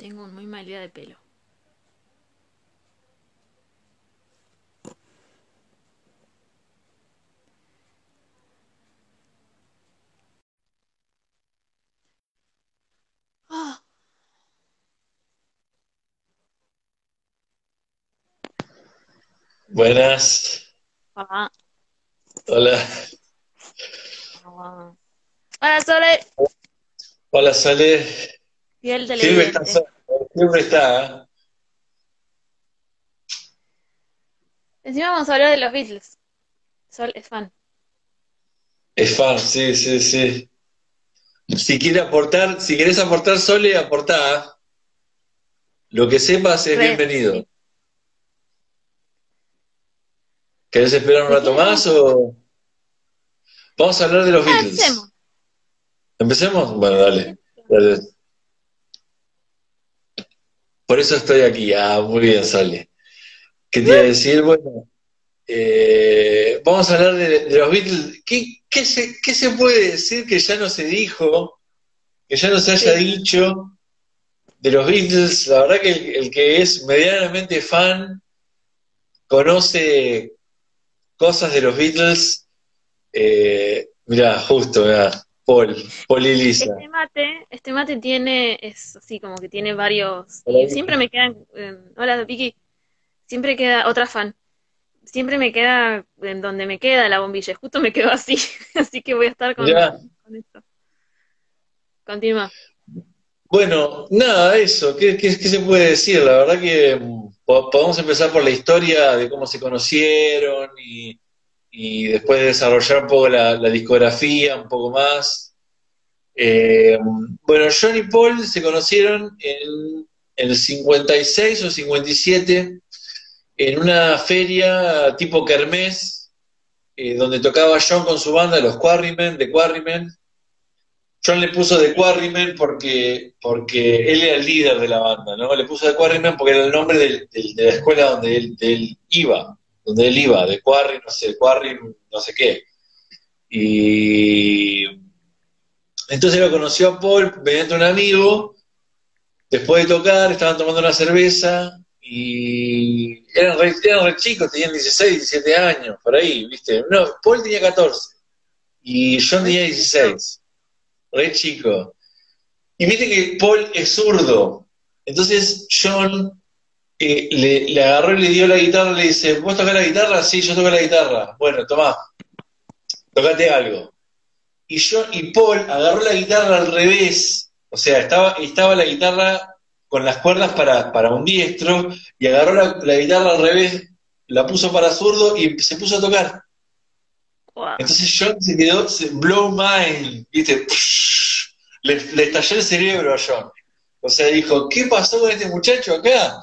Tengo un muy mal día de pelo. Ah, Buenas, papá. hola, Ah. Hola, Sole. hola Sale, Fiel siempre está, televidente. siempre está, ¿eh? Encima vamos a hablar de los Beatles. Sol es fan. Es fan, sí, sí, sí. Si quiere aportar, si querés aportar Sole, aportá, ¿eh? Lo que sepas es Re, bienvenido. sí. ¿Querés esperar un ¿De rato qué vamos más a hablar? o vamos a hablar de los Ah, empecemos. Beatles? ¿Empecemos? Bueno, Sí. dale, dale. Por eso estoy aquí. Ah, muy bien, Sole. ¿Qué te iba a decir? Bueno, vamos a hablar de los Beatles. ¿Qué se puede decir que ya no se dijo, que ya no se haya Sí. dicho de los Beatles? La verdad que el que es medianamente fan conoce cosas de los Beatles. Mirá, justo, mirá, Paul y Lisa. Este mate tiene, es así como que tiene varios, Hola, y siempre Lisa. me quedan, hola Vicky, siempre queda otra fan, siempre me queda en donde me queda la bombilla, justo me quedó así, así que voy a estar Mirá, con esto. Continúa. bueno, nada, eso, ¿qué se puede decir? La verdad que podemos empezar por la historia de cómo se conocieron y después desarrollar un poco la discografía, un poco más. Eh, bueno, John y Paul se conocieron en el 56 o 57 en una feria tipo kermés, donde tocaba John con su banda, los Quarrymen, de Quarrymen. John le puso The Quarrymen porque él era el líder de la banda, ¿no? Le puso The Quarrymen porque era el nombre de la escuela donde él iba, The Quarry, no sé, Quarry, no sé qué. Y entonces lo conoció a Paul mediante un amigo. Después de tocar, estaban tomando una cerveza y eran re chicos, tenían 16, 17 años, por ahí, ¿viste? No, Paul tenía 14 y John Re tenía chiquito. 16, re chico. Y viste que Paul es zurdo. Entonces John le agarró y le dio la guitarra y le dice, ¿vos tocás la guitarra? Sí, yo toco la guitarra. Bueno, tomá, tocate algo. Y Paul agarró la guitarra al revés, o sea, estaba la guitarra con las cuerdas para un diestro, y agarró la guitarra al revés, la puso para zurdo y se puso a tocar. Guau. Entonces John se quedó, blow mind, ¿viste? Le estalló el cerebro a John. O sea, dijo, ¿qué pasó con este muchacho acá?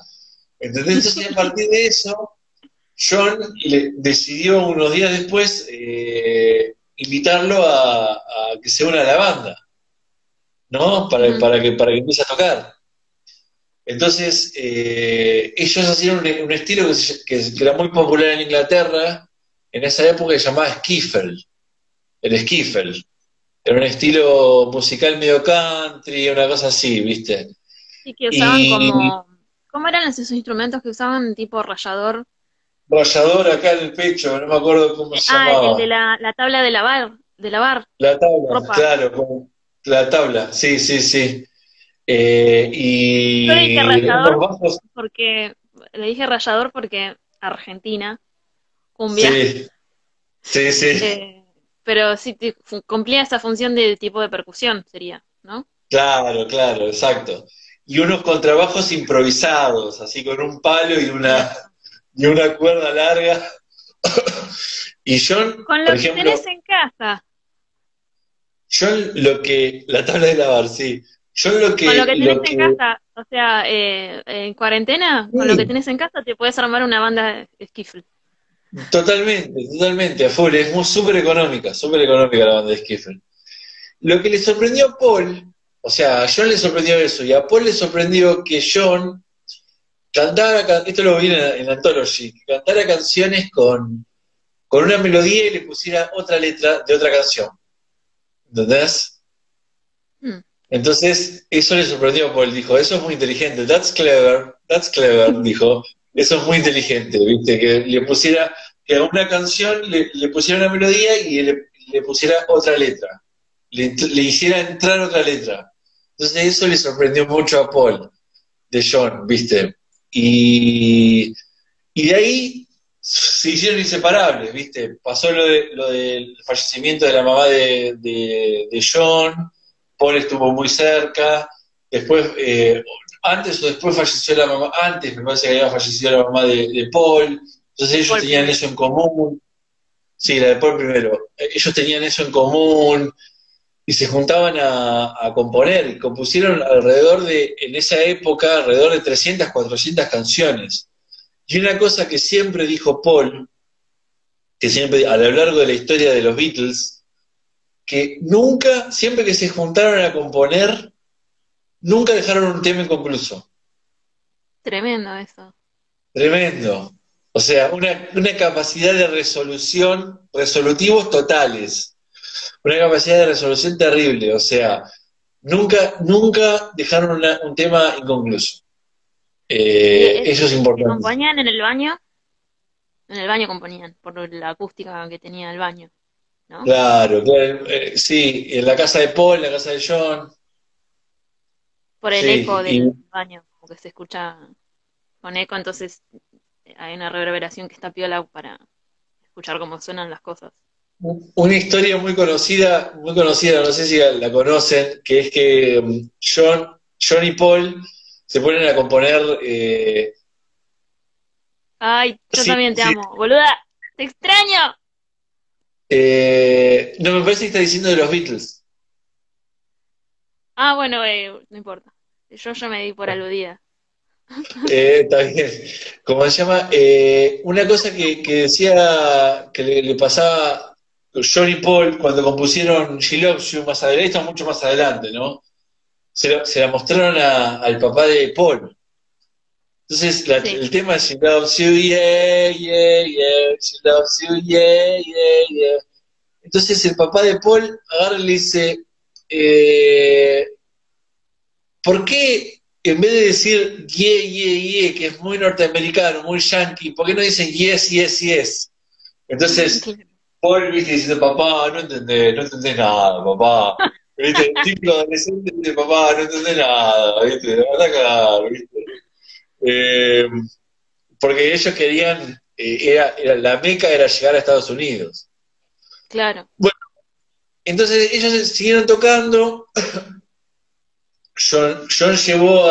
¿Entendés? Entonces, a partir de eso, John decidió unos días después invitarlo a que se una a la banda, ¿no? Ujú. Para que empiece a tocar. Entonces, ellos hacían un estilo que era muy popular en Inglaterra en esa época, que se llamaba skiffle, el skiffle. Era un estilo musical medio country, una cosa así, ¿viste? Y que usaban Y como, ¿cómo eran esos instrumentos que usaban tipo rallador? rallador acá en el pecho, no me acuerdo cómo se El de llamaba. la tabla de lavar La tabla, ropa. claro, la tabla, sí, sí, sí. Yo le dije Y unos rallador bajos, porque, le dije rallador porque Argentina, cumbia, sí, sí, sí, eh, pero sí cumplía esa función de tipo de percusión, sería, ¿no? claro, claro, exacto. Y unos contrabajos improvisados, así con un palo y una, Eso. y una cuerda larga. Y John, Con por lo que ejemplo, tenés en casa, la tabla de lavar, sí. John con lo que tenés lo en que, casa, o sea, en cuarentena, con lo que sí, tenés en casa te puedes armar una banda skiffle. totalmente, totalmente, a full, es súper económica la banda de Skiffle. Lo que le sorprendió a Paul, o sea, a John le sorprendió eso, y a Paul le sorprendió que John esto lo vi en Anthology, que cantara canciones con una melodía y le pusiera otra letra de otra canción. ¿Entendés? Mm. Entonces, eso le sorprendió a Paul, dijo, eso es muy inteligente, that's clever, dijo, eso es muy inteligente, ¿viste? Que le pusiera, que a una canción le pusiera una melodía y le pusiera otra letra, le hiciera entrar otra letra. Entonces eso le sorprendió mucho a Paul, de John, ¿viste? Y de ahí se hicieron inseparables, ¿viste? Pasó lo del fallecimiento de la mamá de John, Paul estuvo muy cerca, después, antes o después falleció la mamá, antes me parece que había fallecido la mamá de Paul, entonces ellos Paul tenían primero. eso en común, sí, la de Paul primero, ellos tenían eso en común y se juntaban a componer, y compusieron en esa época, alrededor de 300, 400 canciones. Y una cosa que siempre dijo Paul, que siempre, a lo largo de la historia de los Beatles, que nunca, siempre que se juntaron a componer, nunca dejaron un tema inconcluso. Tremendo eso. Tremendo. O sea, una capacidad de resolución, resolutivos totales, una capacidad de resolución terrible. O sea, nunca dejaron un tema inconcluso. Y Eso es si importante. componían en el baño componían, por la acústica que tenía el baño, ¿no? Claro, claro, sí, en la casa de Paul, en la casa de John, Por el eco sí, del baño, como que se escucha con eco, entonces hay una reverberación que está piola para escuchar cómo suenan las cosas. una historia muy conocida, no sé si la conocen, que es que John y Paul se ponen a componer, Ay, yo sí, también te sí, amo, boluda, te extraño. no me parece que está diciendo de los Beatles. Ah, bueno, no importa. Yo ya me di por aludida. Está bien. ¿Cómo se llama? Una cosa que decía que le pasaba a John y Paul cuando compusieron She Loves You más adelante, esto es mucho más adelante, ¿no? Se la mostraron al papá de Paul. Entonces Sí. el tema es She Loves You, yeah, yeah, yeah, She Loves You, yeah, yeah, yeah. Entonces el papá de Paul agarra y le dice, eh, ¿por qué en vez de decir yeah, yeah, yeah, que es muy norteamericano, muy yankee, ¿por qué no dicen yes, yes, yes? Entonces, Claro. Paul, viste, diciendo, papá, no entendés nada, papá. ¿Viste? Típico adolescente dice, papá, no entendés nada, ¿viste? Me van a cagar, ¿viste? Eh, porque ellos querían, la meca era llegar a Estados Unidos. Claro. Bueno, entonces ellos siguieron tocando. John llevó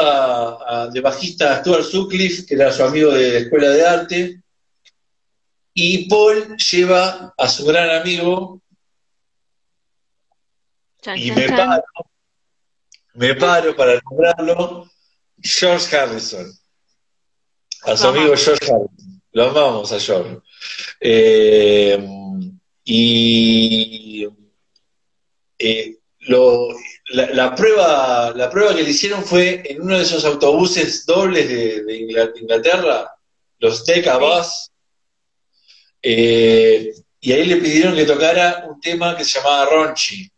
de bajista a Stuart Sutcliffe, que era su amigo de la escuela de arte, y Paul lleva a su gran amigo, Chan, y chan, chan. me paro para nombrarlo, George Harrison, a su Lo amigo amamos. George Harrison. Lo amamos a George. Eh, y la prueba que le hicieron fue en uno de esos autobuses dobles de Inglaterra, los Decca Sí. Bus, y ahí le pidieron que tocara un tema que se llamaba Ronchi.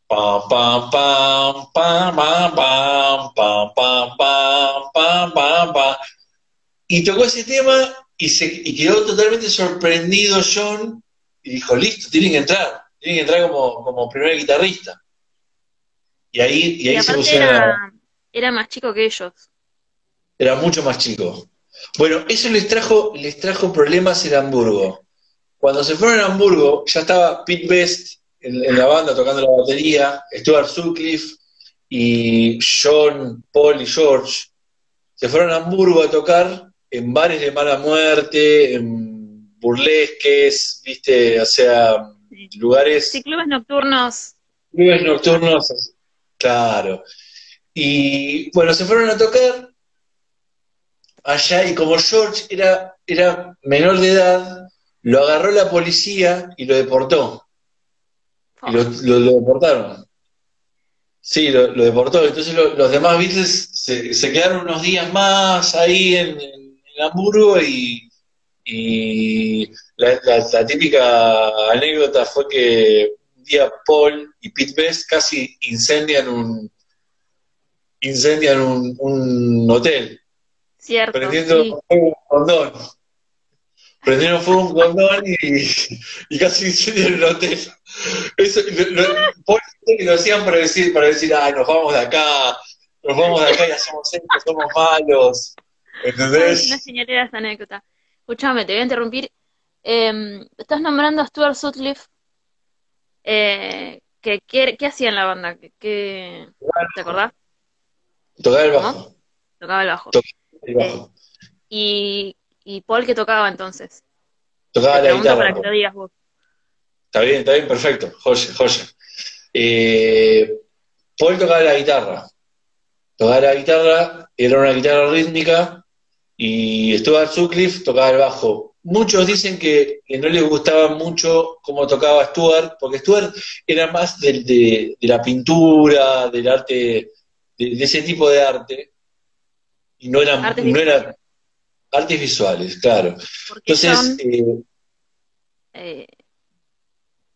Pam, pam, pam, pam, pam, pam, pam, pam, pam, pam, pam, pam. Y tocó ese tema y quedó totalmente sorprendido John y dijo, listo, tienen que entrar como primer guitarrista. Y Y ahí se aparte pusieron era más chico que ellos. era mucho más chico. Bueno, eso les trajo problemas en Hamburgo. Cuando se fueron a Hamburgo, ya estaba Pete Best en la banda tocando la batería, Stuart Sutcliffe y John, Paul y George. Se fueron a Hamburgo a tocar en bares de mala muerte, en burlesques, ¿viste? O sea, Sí. Sí, lugares, clubes nocturnos. clubes Ah, nocturnos, claro. Y bueno, se fueron a tocar allá y como George era menor de edad, lo agarró la policía y lo deportó. Y oh, lo deportaron. Sí, lo deportó. Entonces los demás Beatles se quedaron unos días más ahí en Hamburgo y la típica anécdota fue que un día Paul y Pete Best casi incendian un hotel, Cierto, prendiendo sí. fuego un condón. Prendieron fuego un condón y casi incendian el hotel. Eso, Paul dice que lo hacían para decir, ay, nos vamos de acá y hacemos esto, somos malos. Ay, es una ¿Entendés? genialidad esa anécdota. Escúchame, te voy a interrumpir. Estás nombrando a Stuart Sutcliffe. ¿Qué hacía en la banda? ¿Te acordás? Tocar el ¿Cómo? bajo. Tocaba el bajo. Tocar el Eh, bajo. y Paul, ¿qué tocaba entonces? Te Tocaba la pregunto guitarra. para que lo digas vos. Está bien, perfecto. Joya, joya. Eh, Paul tocaba la guitarra. Tocaba la guitarra, era una guitarra rítmica, y Stuart Sutcliffe tocaba el bajo. Muchos dicen que no les gustaba mucho cómo tocaba Stuart, porque Stuart era más de la pintura, del arte, de ese tipo de arte, y Artes no visuales. era artes visuales, claro. Porque Entonces, John, eh,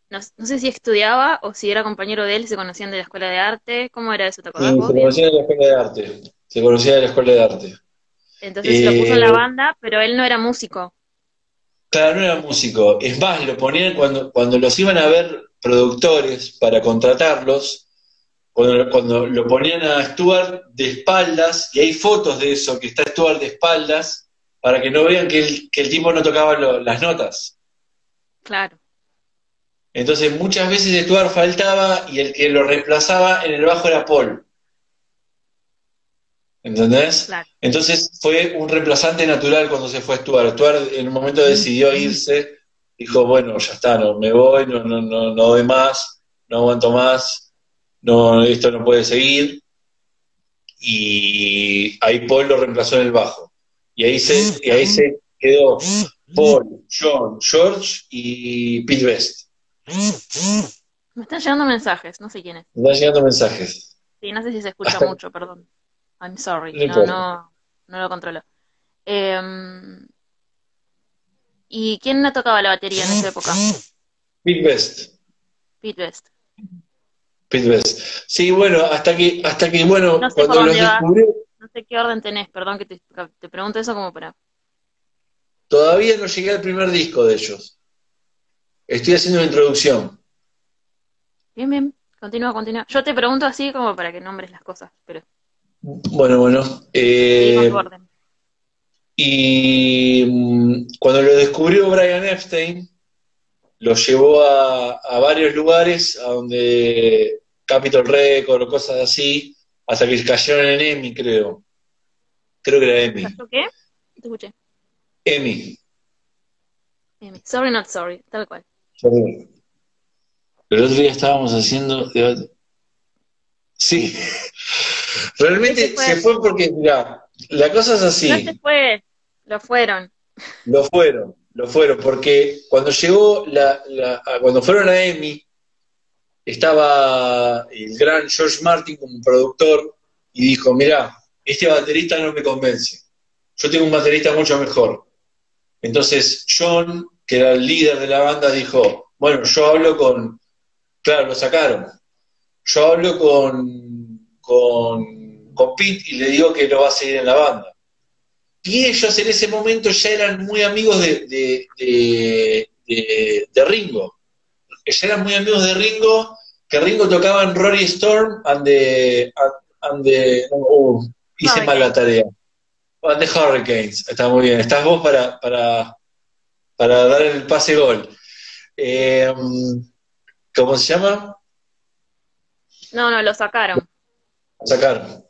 no sé si estudiaba o si era compañero de él y se conocían de la escuela de arte. ¿Cómo era eso? ¿Te acordás y vos se bien? conocía en la escuela de arte, se conocía en la escuela de arte. Entonces lo puso en la Eh, banda, pero él no era músico. Claro, no era músico. Es más, lo ponían cuando los iban a ver productores para contratarlos, cuando lo ponían a Stuart de espaldas, y hay fotos de eso, que está Stuart de espaldas, para que no vean que el tipo no tocaba las notas. Claro, Entonces muchas veces Stuart faltaba y el que lo reemplazaba en el bajo era Paul. ¿Entendés? claro. Entonces fue un reemplazante natural cuando se fue Stuart. Stuart en un momento decidió irse, dijo, bueno, ya está, no, me voy, no doy más, no aguanto más, no, esto no puede seguir. Y ahí Paul lo reemplazó en el bajo. Y ahí se quedó Paul, John, George y Pete Best. Me están llegando mensajes, no sé quién es. Me están llegando mensajes. Sí, no sé si se escucha Hasta, mucho, perdón. I'm sorry, no importa. no lo controlo. Em, ¿Y quién no tocaba la batería en esa época? Pete Best. Pete Best. Pete Best. Sí, bueno, hasta que, bueno, No sé por cuando los dónde vas, descubrió, no sé qué orden tenés, perdón que te pregunto eso como para... todavía no llegué al primer disco de ellos. Estoy haciendo una introducción. Bien, bien, continúa, continúa. Yo te pregunto así como para que nombres las cosas, pero Bueno. seguí con tu orden. Y cuando lo descubrió Brian Epstein, lo llevó a varios lugares, a donde Capitol Record o cosas así, hasta que cayeron en EMI, creo. Creo que era EMI. ¿Yo qué? No te escuché. EMI. Sorry, not sorry, tal cual. El otro día estábamos haciendo... Sí, ¿Qué se realmente se fue? fue porque, mira, la cosa es No se así. fue, lo fueron. Lo fueron, porque cuando llegó cuando fueron a EMI, estaba el gran George Martin como productor y dijo, mirá, este baterista no me convence, yo tengo un baterista mucho mejor. Entonces John, que era el líder de la banda, dijo, bueno, yo hablo claro, lo sacaron, yo hablo con Pete y le digo que no va a seguir en la banda. Y ellos en ese momento ya eran muy amigos de Ringo. Ya eran muy amigos de Ringo, que Ringo tocaba en Rory Storm hice mal la Hurricane. tarea. And the Hurricanes. Está muy bien. Estás vos para dar el pase gol. Eh, ¿Cómo se llama? No, lo sacaron. Sacar.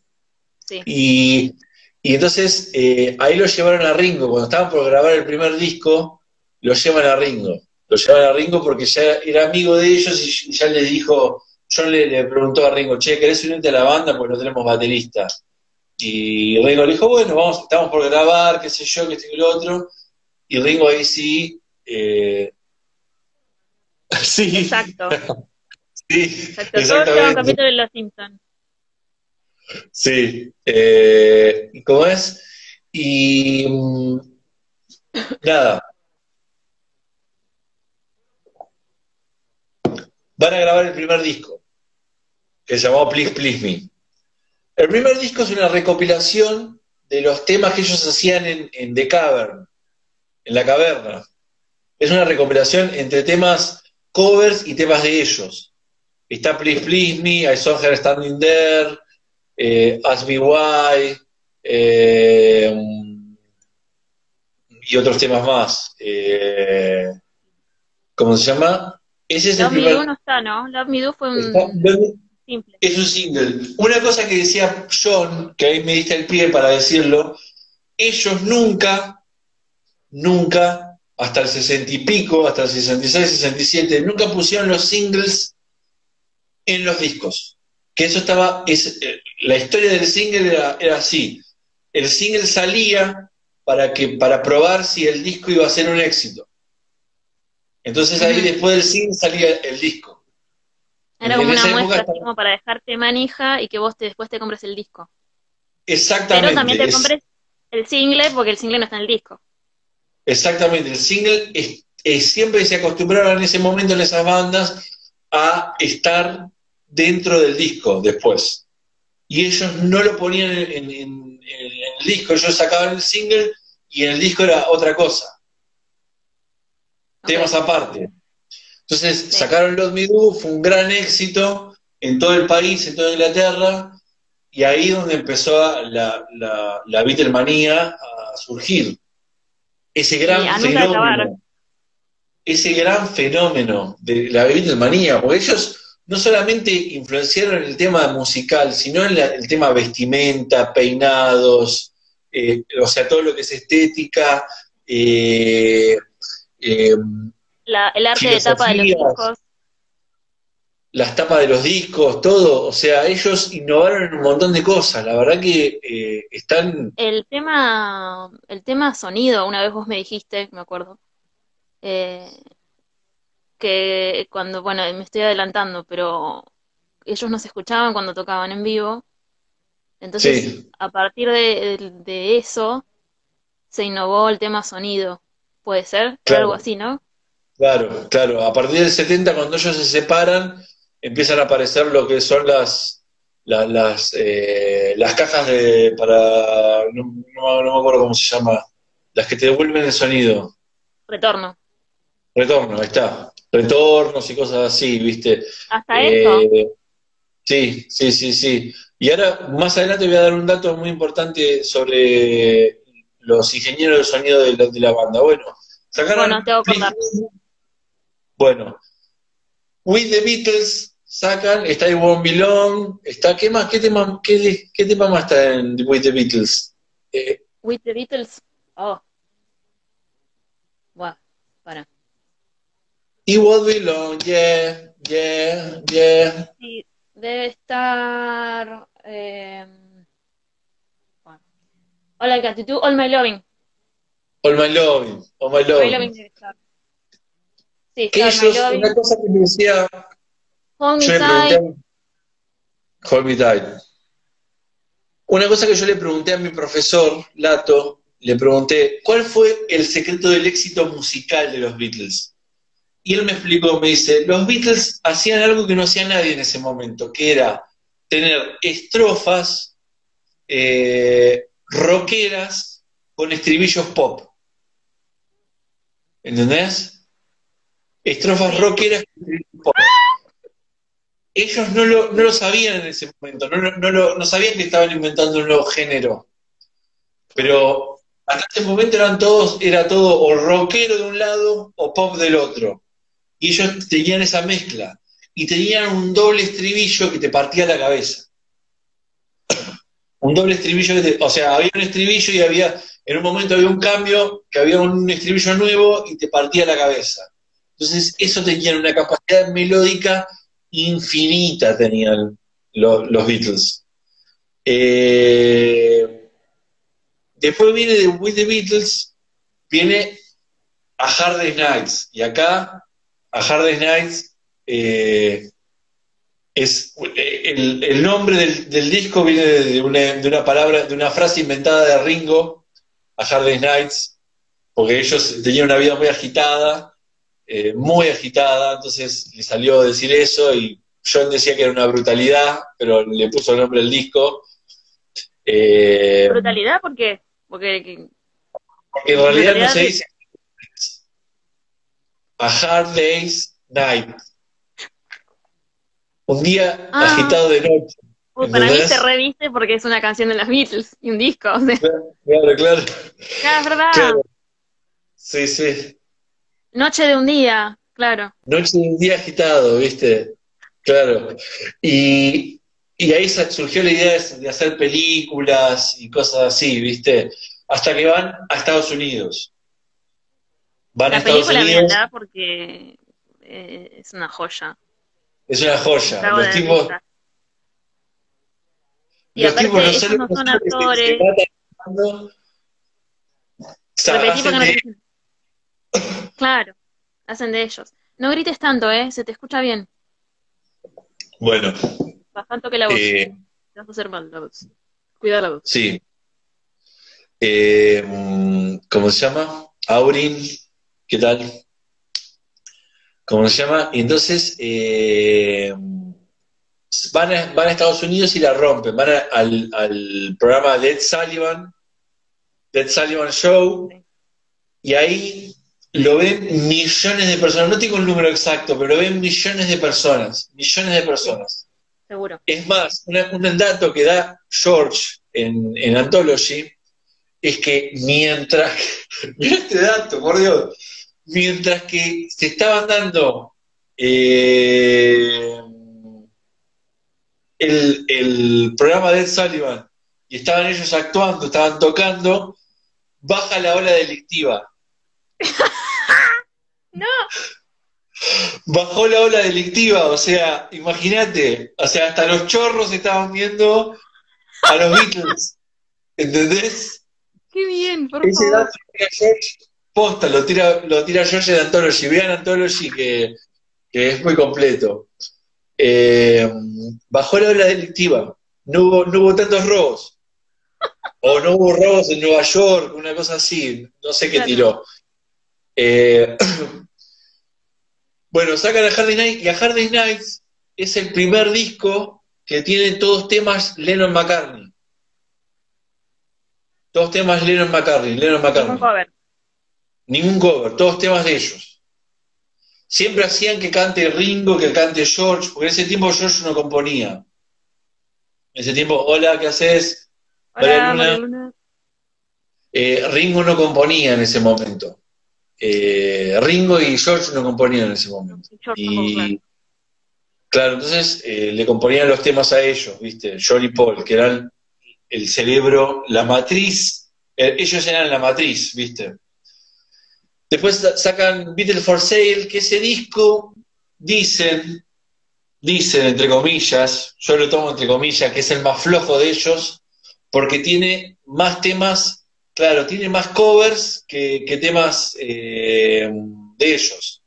Sí. Y, y entonces ahí lo llevaron a Ringo. Cuando estaban por grabar el primer disco, lo llevan a Ringo. Lo llevan a Ringo porque ya era amigo de ellos y ya les dijo, John le preguntó a Ringo, che, ¿querés unirte a la banda? Porque no tenemos baterista. Y Ringo le dijo, bueno, estamos por grabar, qué sé yo, que esto y lo otro. Y Ringo ahí sí, sí, Exacto. sí, Exacto. Todo lleva un exactamente, capítulo de Los Simpsons. sí. ¿Cómo es? Y nada, van a grabar el primer disco, que se llamó Please Please Me. El primer disco es una recopilación de los temas que ellos hacían en The Cavern, en la caverna. Es una recopilación entre temas covers y temas de ellos. Está Please Please Me, I Saw Her Standing There, Ask Me Why, y otros temas más. ¿Cómo se llama? Ese es el Love Me primer... Do no está, ¿no? Love Me Do fue Está- un simple. es un single. Una cosa que decía John, que ahí me diste el pie para decirlo, ellos nunca, hasta el 60 y pico, hasta el 66, 67, nunca pusieron los singles en los discos. Que eso estaba, la historia del single era así. El single salía para probar si el disco iba a ser un éxito. Entonces ahí después del single salía el disco. Era En como una esa época muestra, así estaba... como para dejarte manija y que vos después te compres el disco. Pero también Exactamente, te compres el single porque el single no está en el disco. exactamente. El single siempre se acostumbraron en ese momento en esas bandas a estar dentro del disco después. Y ellos no lo ponían en el disco, ellos sacaban el single y en el disco era otra cosa, temas Ok, aparte. Entonces sí. sacaron Love Me Do, fue un gran éxito en todo el país, en toda Inglaterra, y ahí es donde empezó la Beatlemanía a surgir. Ese Y gran a nunca acabar. fenómeno, ese gran fenómeno de la Beatlemanía, porque ellos no solamente influenciaron en el tema musical, sino en el tema vestimenta, peinados, o sea, todo lo que es estética, eh, eh, El arte de tapa de los filosofías, discos. las tapas de los discos, todo, o sea, ellos innovaron en un montón de cosas, la verdad que están, El tema sonido, una vez vos me dijiste, me acuerdo, eh, que cuando, bueno, me estoy adelantando, pero ellos no se escuchaban cuando tocaban en vivo. Entonces, sí, a partir de eso, se innovó el tema sonido. ¿Puede ser? Era algo claro, así, ¿no? claro, claro, a partir del 70 cuando ellos se separan, empiezan a aparecer lo que son las cajas no me acuerdo cómo se llama, las que te devuelven el sonido. Retorno. Retorno, ahí está. Retornos y cosas así, ¿viste? Hasta eso. Eh, sí, sí, sí, sí. Y ahora, más adelante voy a dar un dato muy importante sobre los ingenieros de sonido de la banda. Bueno, Bueno, sacaron te hago acordar. bueno, With the Beatles sacan, está I Won't Belong, está, ¿qué más? ¿Qué tema más está en With the Beatles? Eh, With the Beatles. Oh, bueno, para. It Won't Belong, yeah, yeah, yeah. Sí, debe estar. Bueno. All I Got to Do, All My Loving. All My Loving, All My All My Loving. Loving debe estar. Sí, Que está All My ellos, una Loving. cosa que me decía, Hold Me yo le pregunté, Tight. Hold Me Tight. Una cosa que yo le pregunté a mi profesor, Lato, le pregunté, ¿cuál fue el secreto del éxito musical de los Beatles? Y él me explicó, me dice, los Beatles hacían algo que no hacía nadie en ese momento, que era tener estrofas rockeras con estribillos pop. ¿Entendés? Estrofas Sí. rockeras con estribillos pop. Ellos no lo sabían en ese momento, no sabían que estaban inventando un nuevo género, pero hasta ese momento era todo o rockero de un lado o pop del otro. Y ellos tenían esa mezcla. Y tenían un doble estribillo que te partía la cabeza. Un doble estribillo o sea, había un estribillo y en un momento había un cambio, que había un estribillo nuevo y te partía la cabeza. Entonces, eso tenían una capacidad melódica infinita, tenían los Beatles. Después viene de With the Beatles, viene a Hard Day's Nights. Y acá, a Hard Day's Nights, el nombre del disco viene de una palabra, de una frase inventada de Ringo, a Hard Day's Nights, porque ellos tenían una vida muy agitada muy agitada, entonces le salió a decir eso y John decía que era una brutalidad, pero le puso el nombre al disco. Eh, ¿Brutalidad? ¿Por qué? Porque Porque en realidad no brutalidad se de... dice a hard day's night, un día Ah, agitado de noche, para mí se ¿entendés? reviste porque es una canción de los Beatles y un disco. O sea, Claro, claro, ah, es verdad. claro, sí, sí. Noche de un día, claro. Noche de un día agitado, ¿viste? Claro. Y, y ahí surgió la idea de hacer películas y cosas así, ¿viste? Hasta que van a Estados Unidos. Van a La Estados película, Unidos, véanla porque es una joya. es una Me joya. cago de risa. Y Los tipos no aparte, ellos solo, no no son solo que se actores. matan, o sea, Repetí porque hacen no te de. escuché. Claro, hacen de ellos. No grites tanto, ¿eh? Se te escucha bien. Bueno, Bastante toque la voz. eh, Te vas a hacer mal la voz. Cuida la voz. sí. ¿Cómo se llama? Aurin, ¿qué tal? ¿Cómo se llama? Y entonces van a Estados Unidos y la rompen. Van al programa Dead Sullivan Show, Sí, y ahí lo ven millones de personas. No tengo el número exacto, pero lo ven millones de personas. Millones de sí, personas. seguro. Es más, un dato que da George en Anthology es que mientras, mira este dato, por Dios, mientras que se estaban dando eh, el programa de Ed Sullivan y estaban ellos actuando, estaban tocando, baja la ola delictiva. No, Bajó la ola delictiva, o sea, imagínate, o sea, hasta los chorros estaban viendo a los Beatles, ¿entendés? qué bien, por Ese favor. dato tira George, posta, lo tira George de Anthology. Vean Anthology que es muy completo. Eh, Bajó la ola delictiva. No hubo tantos robos. O no hubo robos en Nueva York, una cosa así. No sé qué Claro. tiró. Eh, bueno, sacan a Hard Day's Night y a Hard Day's Night es el primer disco que tiene todos temas Lennon-McCartney. Todos temas Lennon-McCartney, Ningún Lennon-McCartney. cover. Ningún cover, todos temas de ellos. Siempre hacían que cante Ringo, que cante George, porque en ese tiempo George no componía. En ese tiempo, hola, ¿qué haces? María Hola, María Luna. Luna. Ringo no componía en ese momento. Ringo y George no componían en ese momento. George tampoco, claro. Y claro, entonces le componían los temas a ellos, ¿viste? John y Paul, que eran el cerebro, la matriz. Ellos eran la matriz, ¿viste? Después sacan Beatles for Sale, que ese disco, dicen entre comillas, yo lo tomo entre comillas, que es el más flojo de ellos, porque tiene más temas, claro, tiene más covers que temas de ellos.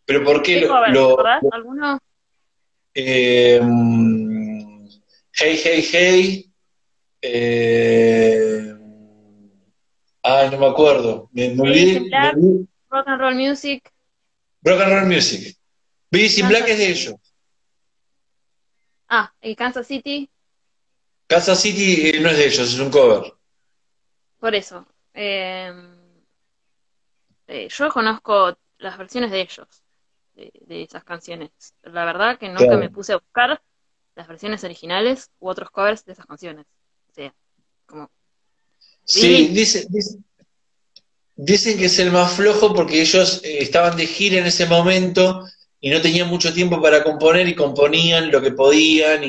Pero ¿por qué ¿Qué cover? ¿Te acordás? ¿Alguno? eh, Hey, hey, hey, eh, no me acuerdo, me Ladies in olvidé, Black, Rock and Roll Music, Rock and Roll Music. Beast in Black Kansas es de City. ellos. Ah, y Kansas City, Kansas City no es de ellos, es un cover. por eso. Yo conozco las versiones de ellos, de esas canciones. La verdad que nunca me Claro. puse a buscar las versiones originales u otros covers de esas canciones. O sea, como, Sí, ¿really? dicen que es el más flojo porque ellos estaban de gira en ese momento y no tenían mucho tiempo para componer y componían lo que podían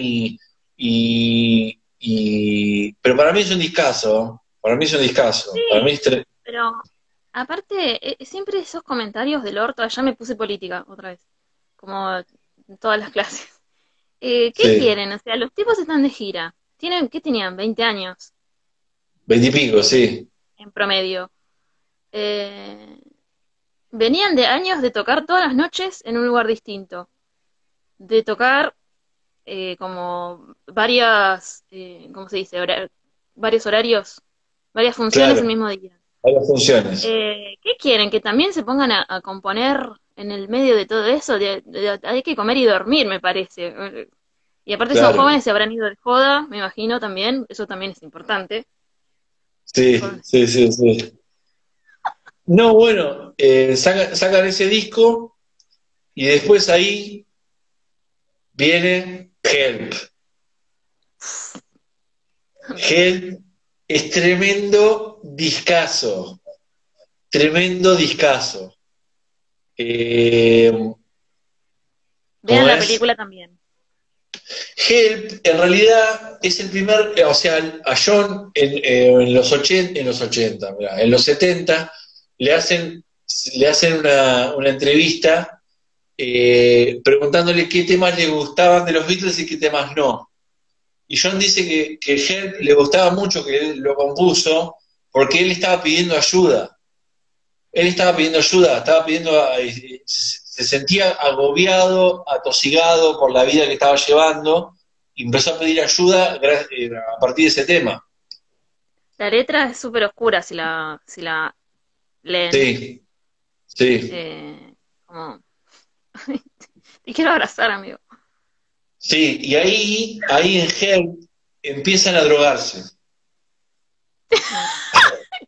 pero para mí es un discazo, para mí es un discazo, para mí Sí, es pero aparte, siempre esos comentarios del orto, allá me puse política otra vez, como en todas las clases. ¿Qué sí, quieren? O sea, los tipos están de gira. ¿Qué tenían? 20 años 20 y pico, eh, sí, en promedio. Eh, Venían de años de tocar todas las noches en un lugar distinto. De tocar como varias, ¿cómo se dice? Varios horarios, varias funciones el claro, mismo día. varias funciones. ¿Qué quieren? ¿Que también se pongan a componer en el medio de todo eso? Hay que comer y dormir, me parece. Y aparte son Claro, jóvenes, se habrán ido de joda, me imagino también. Eso también es importante. sí, Fueron- sí, sí, sí. No, bueno, sacan ese disco y después ahí viene Help. Help es tremendo discazo. Eh, Vean ¿Cómo la es? película también. Help en realidad es el primer, o sea, a John en los 80, mirá, en los 70 le hacen, le hacen una entrevista preguntándole qué temas le gustaban de los Beatles y qué temas no. Y John dice que Help le gustaba mucho, que él lo compuso, porque él estaba pidiendo ayuda. Él estaba pidiendo ayuda, estaba pidiendo, se sentía agobiado, atosigado por la vida que estaba llevando, y empezó a pedir ayuda a partir de ese tema. La letra es súper oscura si la leen. Sí, sí, Como... Te quiero abrazar, amigo. sí, y ahí en Help empiezan a drogarse.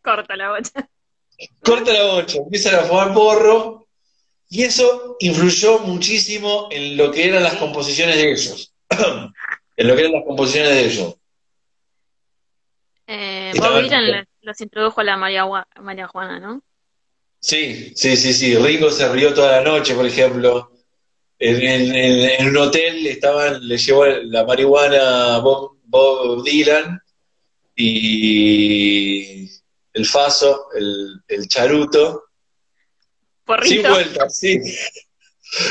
Corta la bocha. Corta la bocha, empiezan a fumar porro, y eso influyó muchísimo en lo que eran las composiciones de ellos. En lo que eran las composiciones de ellos. Bob Estaban, Dylan los introdujo a la María Juana, ¿no? sí, sí, sí, sí. Ringo se rió toda la noche, por ejemplo. En un hotel le llevó la marihuana a Bob Dylan y el Faso, el charuto, sin Porrito. vueltas, sí.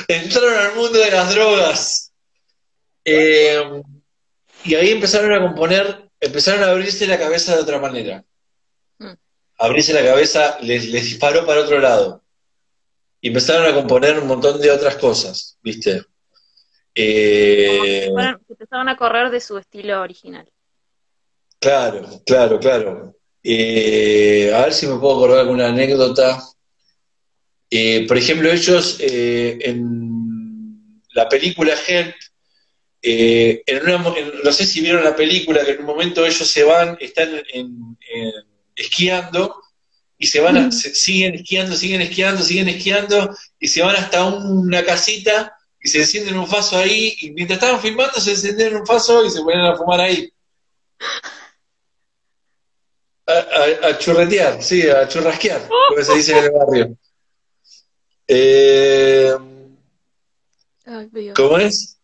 Entraron al mundo de las drogas. Eh, y ahí empezaron a componer, empezaron a abrirse la cabeza de otra manera. Mm. Abrirse la cabeza les disparó para otro lado. Y empezaron a componer un montón de otras cosas, ¿viste? Como que Eh, que empezaron a correr de su estilo original. claro, claro, claro. A ver si me puedo acordar alguna anécdota. Por ejemplo, ellos en la película Help, no sé si vieron la película, que en un momento ellos se van, están esquiando y siguen esquiando, siguen esquiando, siguen esquiando y se van hasta una casita y se encienden un faso ahí y mientras estaban filmando se encendieron un faso y se ponen a fumar ahí. A churretear, sí, a churrasquear, como se dice en el barrio. Eh, Ay, Dios. ¿Cómo es?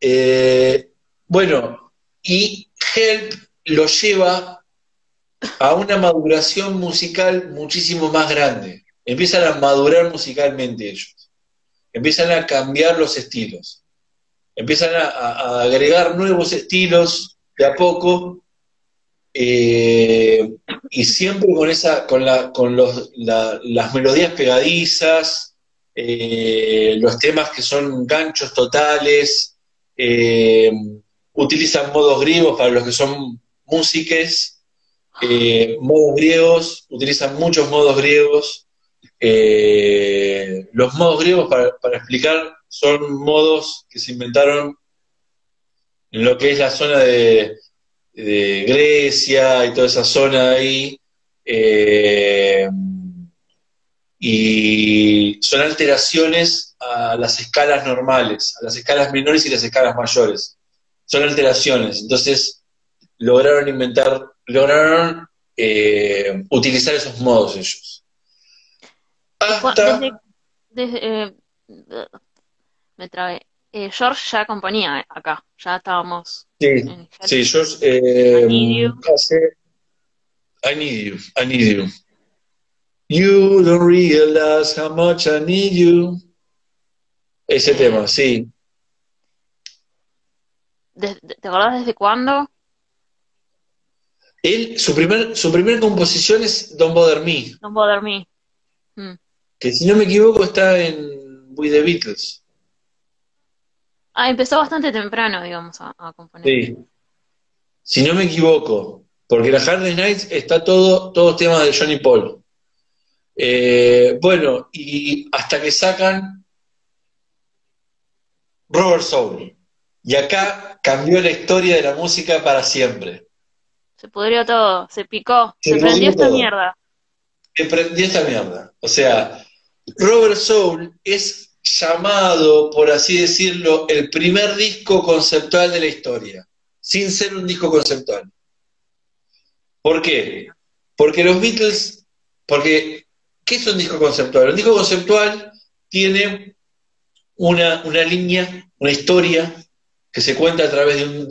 Eh, bueno, y Help lo lleva a una maduración musical muchísimo más grande. Empiezan a madurar musicalmente ellos. Empiezan a cambiar los estilos. Empiezan a agregar nuevos estilos de a poco eh, y siempre con las melodías pegadizas, los temas que son ganchos totales, eh, utilizan modos griegos para los que son músiques, modos griegos, utilizan muchos modos griegos. Los modos griegos, para explicar, son modos que se inventaron en lo que es la zona de Grecia y toda esa zona ahí, y son alteraciones a las escalas normales, a las escalas menores y las escalas mayores. Son alteraciones, entonces lograron utilizar esos modos ellos. ¿Y Hasta, desde me trabé? George ya componía acá, ya estábamos sí, en Help, sí, yo I Need You. hace I need you, I need you. You don't realize how much I need you. Ese Eh, tema, sí. ¿Te acordás desde cuándo? Su primer composición es Don't Bother Me, Don't Bother Me. Mm. que si no me equivoco está en With the Beatles. Ah, empezó bastante temprano, digamos, a componer. Sí, si no me equivoco. porque la Hard Day's Night está todos temas de Johnny Paul. Bueno, y hasta que sacan Rubber Soul. Y acá cambió la historia de la música para siempre. Se pudrió todo, se picó, Se se prendió pudrió esta todo. mierda. Emprendí esta mierda. O sea, Rubber Soul es llamado, por así decirlo, el primer disco conceptual de la historia, sin ser un disco conceptual. ¿Por qué? Porque los Beatles, porque, ¿qué es un disco conceptual? Un disco conceptual tiene una línea, una historia que se cuenta a través del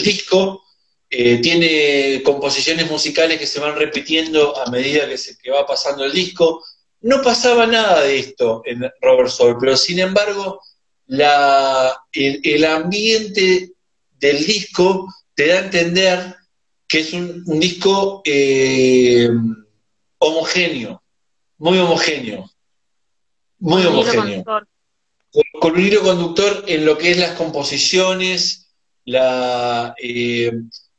disco. Tiene composiciones musicales que se van repitiendo a medida que va pasando el disco. No pasaba nada de esto en Robert Soul, pero sin embargo el ambiente del disco te da a entender que es un disco homogéneo, muy homogéneo, muy Con un hilo homogéneo, conductor. con un hilo conductor en lo que es las composiciones,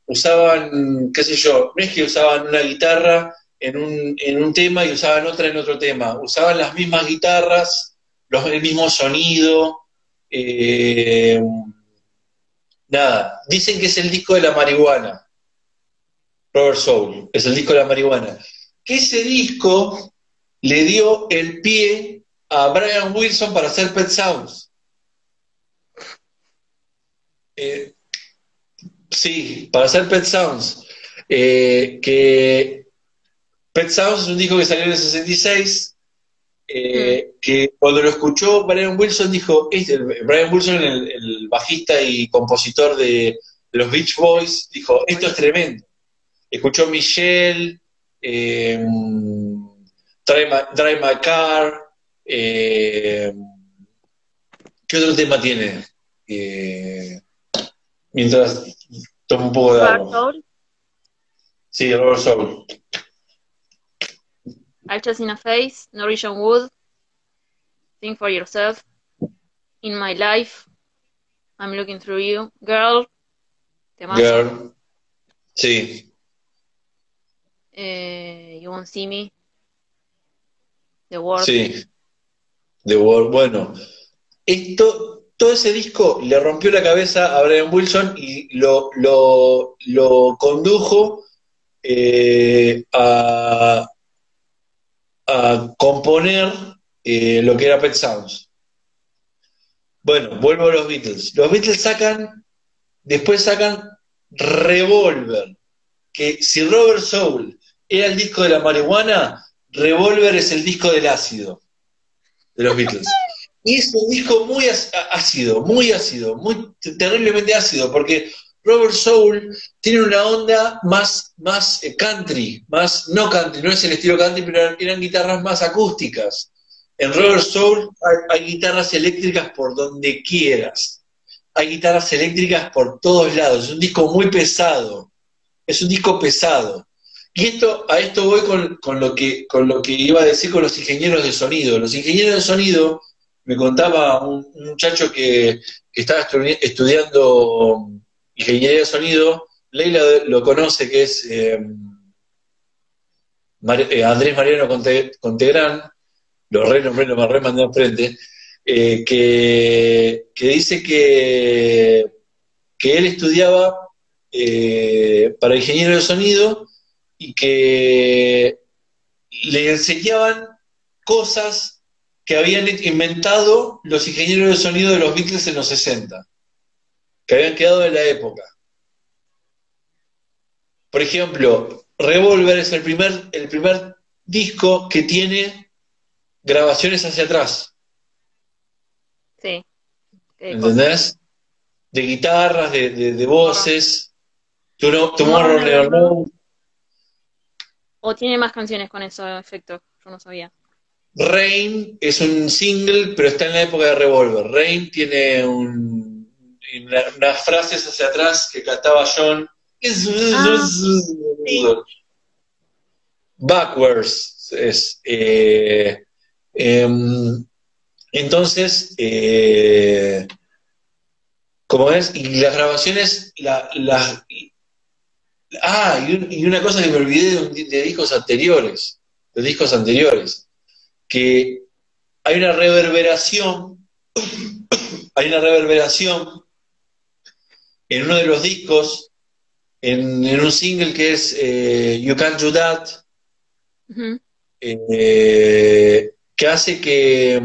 usaban, qué sé yo, no es que usaban una guitarra en un tema y usaban otra en otro tema, usaban las mismas guitarras, el mismo sonido, eh, nada, dicen que es el disco de la marihuana, Robert Soul, es el disco de la marihuana, que ese disco le dio el pie a Brian Wilson para hacer Pet Sounds. Eh, sí, para hacer Pet Sounds. Que Pet Sounds es un disco que salió en el 66, Mm. que cuando lo escuchó Brian Wilson dijo, Brian Wilson, el bajista y compositor de los Beach Boys, dijo, esto es tremendo. Escuchó Michelle, Drive My Car, ¿qué otro tema tiene? Mientras tomo un poco de Robert agua. Soul, Sí, Robert Soul. Arches in a Face, Norwegian Wood, Think for Yourself, In My Life, I'm Looking Through You, Girl, temazo, Girl. Sí, You Won't See Me, The Word. sí. The World. Bueno, todo ese disco le rompió la cabeza a Brian Wilson y lo condujo a componer lo que era Pet Sounds. Bueno, vuelvo a los Beatles. Los Beatles después sacan Revolver, que si Robert Soul era el disco de la marihuana, Revolver es el disco del ácido de los Beatles. Y es un disco muy ácido, muy terriblemente ácido, porque Robert Soul tiene una onda más country, más no country, no es el estilo country, pero eran guitarras más acústicas. En Sí, Robert Soul hay guitarras eléctricas por donde quieras, hay guitarras eléctricas por todos lados, es un disco muy pesado, es un disco pesado. Y a esto voy con lo que iba a decir con los ingenieros de sonido. Los ingenieros de sonido, me contaba un muchacho que estaba estudiando ingeniería de sonido, Leila lo conoce, que es Andrés Mariano Contegrán, lo re mandé enfrente, que dice que él estudiaba para ingeniero de sonido y que le enseñaban cosas que habían inventado los ingenieros de sonido de los Beatles en los 60, que habían quedado de la época. Por ejemplo, Revolver es el primer disco que tiene grabaciones hacia atrás, sí, qué cosa. ¿entendés? De guitarras, de voces, Tomorrow Tomorrow Never Never Know. Know. O tiene más canciones con esos efectos, yo no sabía. Rain es un single, pero está en la época de Revolver. Rain tiene unas frases hacia atrás que cantaba John. Ah, sí. Backwards es. Entonces, como es, y las grabaciones, y una cosa que me olvidé de discos anteriores, que hay una reverberación, hay una reverberación en uno de los discos, en un single que es You Can't Do That, Ujú. que hace que,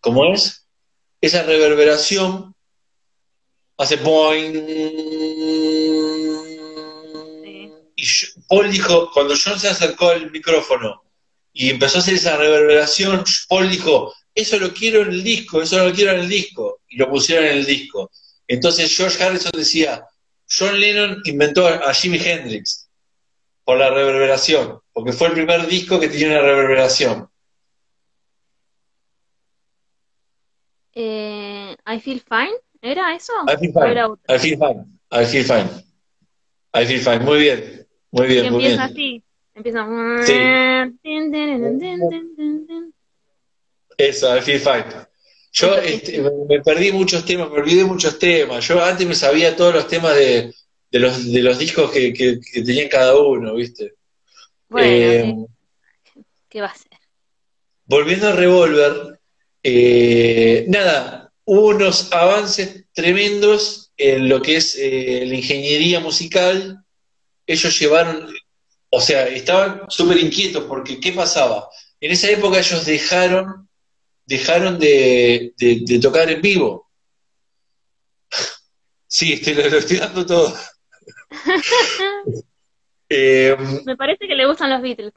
¿cómo es? Esa reverberación hace boing. Sí. Y Paul dijo, cuando John se acercó al micrófono y empezó a hacer esa reverberación, Paul dijo, eso lo quiero en el disco, eso lo quiero en el disco. Y lo pusieron en el disco. Entonces George Harrison decía, John Lennon inventó a Jimi Hendrix por la reverberación, porque fue el primer disco que tenía una reverberación. I Feel Fine, ¿era eso? I feel ¿O fine, era otro? I feel fine, I feel fine, I feel fine. Muy bien, muy Que bien, muy empieza bien. así. Empieza. Sí, eso, I feel fine. Yo Eso, sí. me perdí muchos temas, me olvidé muchos temas. Yo antes me sabía todos los temas de los discos que tenían cada uno, ¿viste? Bueno, Eh, ¿qué va a ser? volviendo a Revolver, nada, hubo unos avances tremendos en lo que es la ingeniería musical. Ellos llevaron, o sea, estaban súper inquietos porque ¿qué pasaba? En esa época ellos dejaron de tocar en vivo. Sí, lo estoy dando todo. Eh, Me parece que le gustan los Beatles.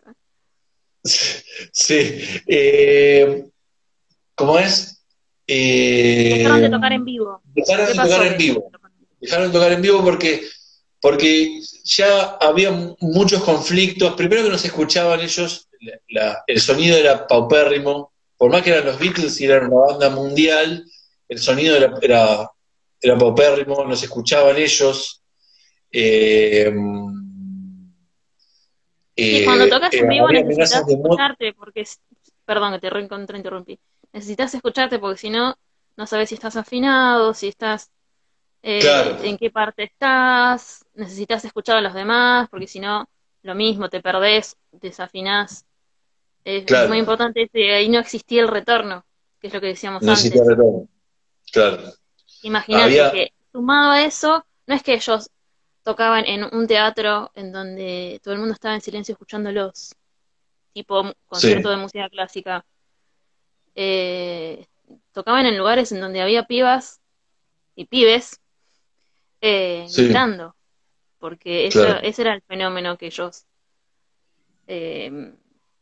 sí. ¿Cómo es? Dejaron Eh, de tocar en vivo. dejaron ¿Qué de tocar pasó en que dejaron vivo. de tocar en vivo? Dejaron de tocar en vivo porque ya había muchos conflictos. Primero que no se escuchaban ellos, el sonido era paupérrimo. Por más que eran los Beatles y eran una banda mundial, el sonido era paupérrimo, no se escuchaban ellos. Eh, Sí, cuando tocas en vivo había amenazas necesitas de muerte. escucharte porque perdón que te recontra interrumpí. Necesitas escucharte porque si no, no sabes si estás afinado, si estás, Claro, en qué parte estás, necesitas escuchar a los demás porque si no, lo mismo, te perdés, desafinás. Es muy claro. importante, ahí no existía el retorno, que es lo que decíamos Necesito antes. retorno. Claro. Imagínate Había, que sumado a eso, no es que ellos tocaban en un teatro en donde todo el mundo estaba en silencio escuchándolos, tipo concierto sí, de música clásica. Eh, Tocaban en lugares en donde había pibas y pibes sí, gritando, porque claro. ese era el fenómeno que ellos eh,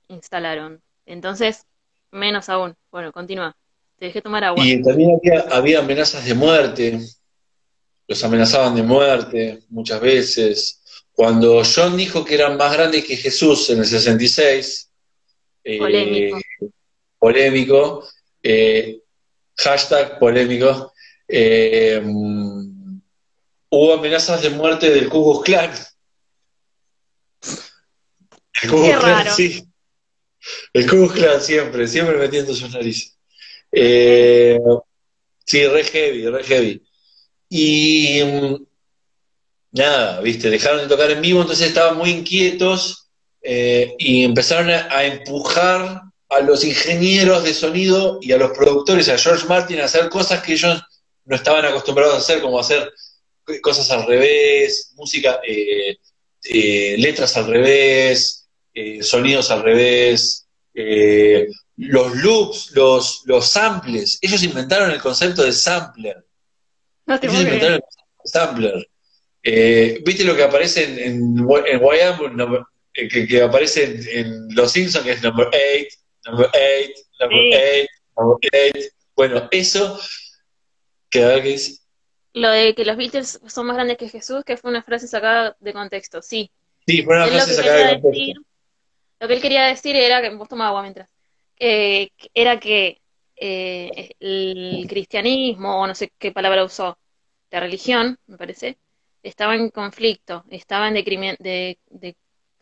instalaron. Entonces, menos aún. Bueno, continúa. Te dejé tomar agua. Y también había amenazas de muerte, los amenazaban de muerte muchas veces. Cuando John dijo que eran más grandes que Jesús en el 66, Polémico. eh, polémico, eh, hashtag polémico, eh, hubo amenazas de muerte del Ku Klux Klan. El Ku Qué Klux Klan, raro. sí, el Ku Klux Klan siempre, siempre metiendo sus narices. Re heavy. Eh, sí, re heavy, re heavy. Y nada, viste, dejaron de tocar en vivo, entonces estaban muy inquietos y empezaron a empujar a los ingenieros de sonido y a los productores, a George Martin, a hacer cosas que ellos no estaban acostumbrados a hacer, como hacer cosas al revés, música, letras al revés, sonidos al revés, los loops, los samples. Ellos inventaron el concepto de sampler. No te Ellos puedo creer. inventaron el concepto de sampler. ¿Viste lo que aparece en Wyam, que aparece en Los Simpsons, que es number 8, number 8, number Sí. 8, number 8? Bueno, eso, que a ver qué dice. Lo de que los Beatles son más grandes que Jesús, que fue una frase sacada de contexto. Sí. Sí, fue una Él lo frase que sacada quería de decir, contexto. lo que él quería decir era que, vos toma agua mientras, era que el cristianismo, o no sé qué palabra usó, la religión, me parece, estaba en conflicto, estaba en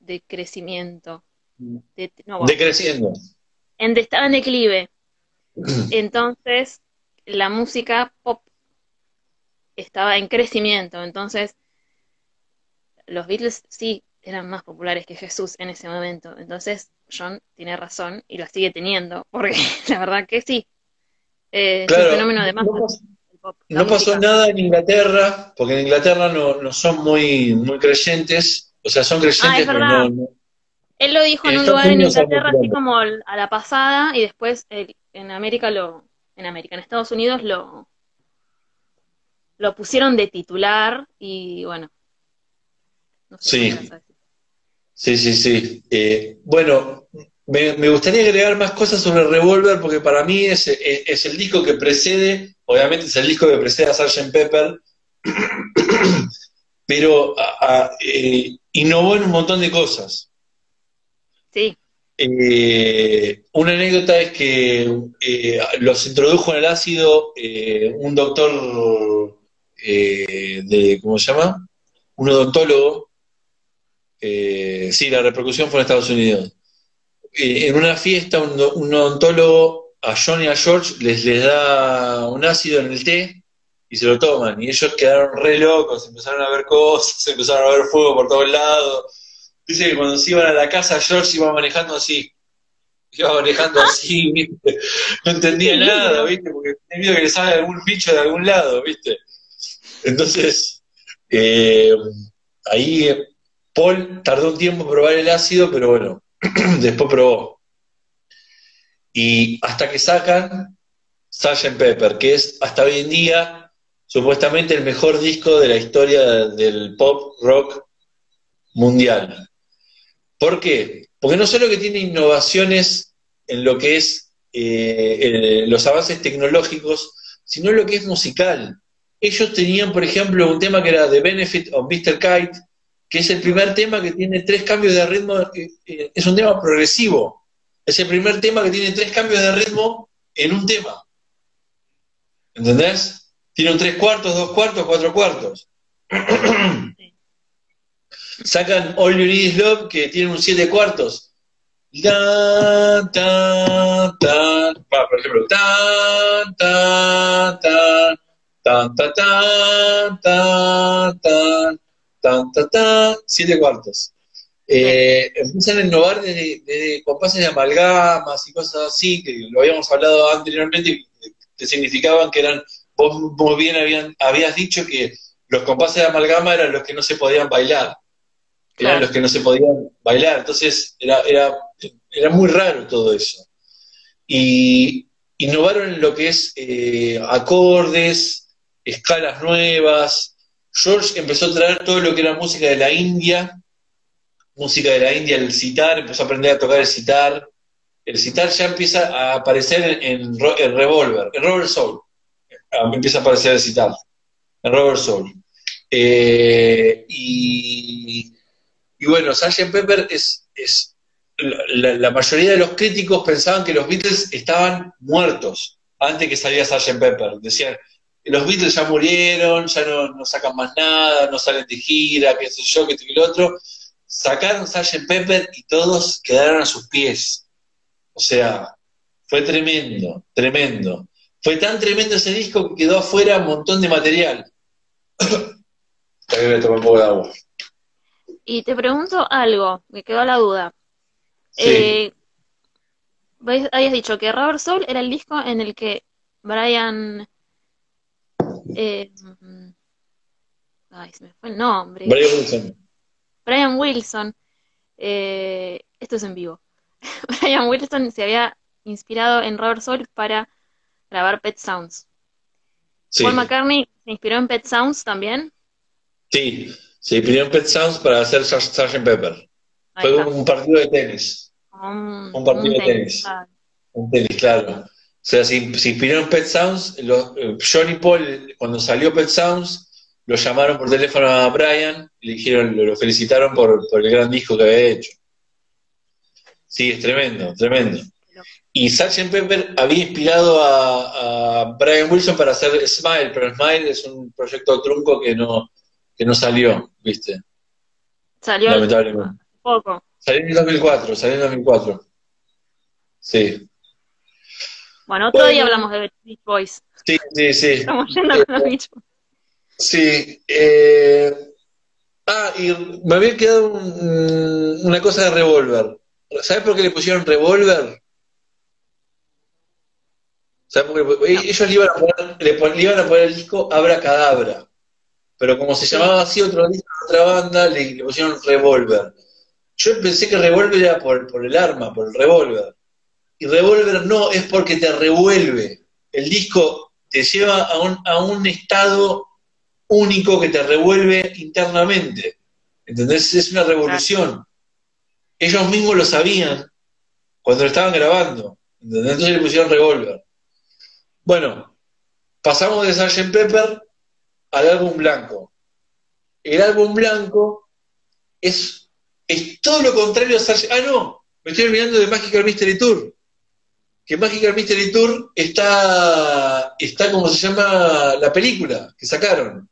de crecimiento, no, bueno, Decreciendo. estaba en declive. Entonces, la música pop estaba en crecimiento. Entonces, los Beatles sí eran más populares que Jesús en ese momento. Entonces, John tiene razón y la sigue teniendo, porque la verdad que sí, es un Claro, fenómeno de no, masa, el pop, la no pasó música. nada en Inglaterra, porque en Inglaterra no son muy creyentes, o sea, son Ah, es creyentes, pero verdad. no. Él lo dijo En en un Estados lugar en Unidos armó Inglaterra así quilombo. como a la pasada y después en Estados Unidos lo pusieron de titular y bueno, no sé qué me ibas Sí, a decir. sí. Bueno, me gustaría agregar más cosas sobre Revolver, porque para mí es el disco que precede, obviamente es el disco que precede a Sgt. Pepper, pero innovó en un montón de cosas. Sí, Una anécdota es que los introdujo en el ácido un doctor ¿cómo se llama? Un odontólogo. Sí, la repercusión fue en Estados Unidos. En una fiesta, un odontólogo a John y a George les da un ácido en el té y se lo toman. Y ellos quedaron re locos, empezaron a ver cosas, empezaron a ver fuego por todos lados. Dice que cuando se iban a la casa, George iba manejando así, ¿viste? No qué entendía nada, peligro. ¿viste? Porque tenía miedo que le salga algún bicho de algún lado, ¿viste? Entonces, eh, ahí Paul tardó un tiempo en probar el ácido, pero bueno, después probó. Y hasta que sacan Sgt. Pepper, que es hasta hoy en día supuestamente el mejor disco de la historia del pop rock mundial. ¿Por qué? Porque no solo que tiene innovaciones en lo que es los avances tecnológicos, sino en lo que es musical. Ellos tenían, por ejemplo, un tema que era The Benefit of Mr. Kite, que es el primer tema que tiene tres cambios de ritmo, es un tema progresivo. Es el primer tema que tiene tres cambios de ritmo en un tema. ¿Entendés? Tiene un tres cuartos, dos cuartos, cuatro cuartos. Sí. Sacan All You Need Is Love, que tiene un siete cuartos. Tan, tan, tan. Por ejemplo, tan, tan, tan, tan, tan, tan, tan, tan, tan, tan, tan, siete cuartos. Sí. Empiezan a innovar desde compases de amalgamas y cosas así, que lo habíamos hablado anteriormente, que significaban que eran, vos muy bien habías dicho que los compases de amalgama eran los que no se podían bailar, eran Claro. los que no se podían bailar, entonces era muy raro todo eso. Y innovaron en lo que es acordes, escalas nuevas. George empezó a traer todo lo que era música de la India, el sitar, empezó a aprender a tocar el sitar. El sitar ya empieza a aparecer en Revolver, en Robert Soul. Empieza a aparecer el sitar, en Robert Soul. Y bueno, Sgt. Pepper es la mayoría de los críticos pensaban que los Beatles estaban muertos antes que saliera Sgt. Pepper. Decían, los Beatles ya murieron, ya no sacan más nada, no salen de gira, qué sé yo, qué esto y lo otro. Sacaron Sgt. Pepper y todos quedaron a sus pies. O sea, fue tremendo, tremendo. Fue tan tremendo ese disco que quedó afuera un montón de material. También me tomé un poco de agua. Y te pregunto algo, me quedó la duda. Sí, Eh, Habías dicho que Rubber Soul era el disco en el que Brian, eh, ay, se me fue el nombre, Brian Wilson. Brian Wilson, esto es en vivo, Brian Wilson se había inspirado en Rubber Soul para grabar Pet Sounds. Paul Sí. McCartney se inspiró en Pet Sounds también. Sí, se pidieron Pet Sounds para hacer Sgt. Pepper. Ahí Fue está, un partido de tenis, como un tenis. Ah, un tenis, claro. O sea, se inspiraron Pet Sounds, John y Paul, cuando salió Pet Sounds, lo llamaron por teléfono a Brian y le dijeron, lo felicitaron por el gran disco que había hecho. Sí, es tremendo, tremendo. qué loco. Y Sgt. Pepper había inspirado a Brian Wilson para hacer Smile, pero Smile es un proyecto trunco que no salió, ¿viste? Salió hace Lamentablemente. poco. Salió en 2004. Sí. Bueno, otro día Bueno, hablamos de Beach Boys. sí. Estamos yendo Eh, con los Beach Boys. Sí. Y me había quedado una cosa de Revolver. ¿Sabes por qué le pusieron Revolver? ¿Sabes por qué? No, Ellos le iban a poner el disco Abracadabra, pero como se sí, llamaba así otro disco de otra banda, le pusieron Revolver. Yo pensé que Revolver era por el arma, por el revólver. Y Revolver no, es porque te revuelve. El disco te lleva a un estado único que te revuelve internamente. ¿Entendés? Es una claro. revolución. Ellos mismos lo sabían cuando lo estaban grabando. ¿Entendés? Entonces le pusieron Revolver. Bueno, pasamos de Sgt. Pepper al álbum blanco. El álbum blanco es, es todo lo contrario a Sgt. No, me estoy olvidando de Magical Mystery Tour. Que Magical Mystery Tour está como se llama la película que sacaron.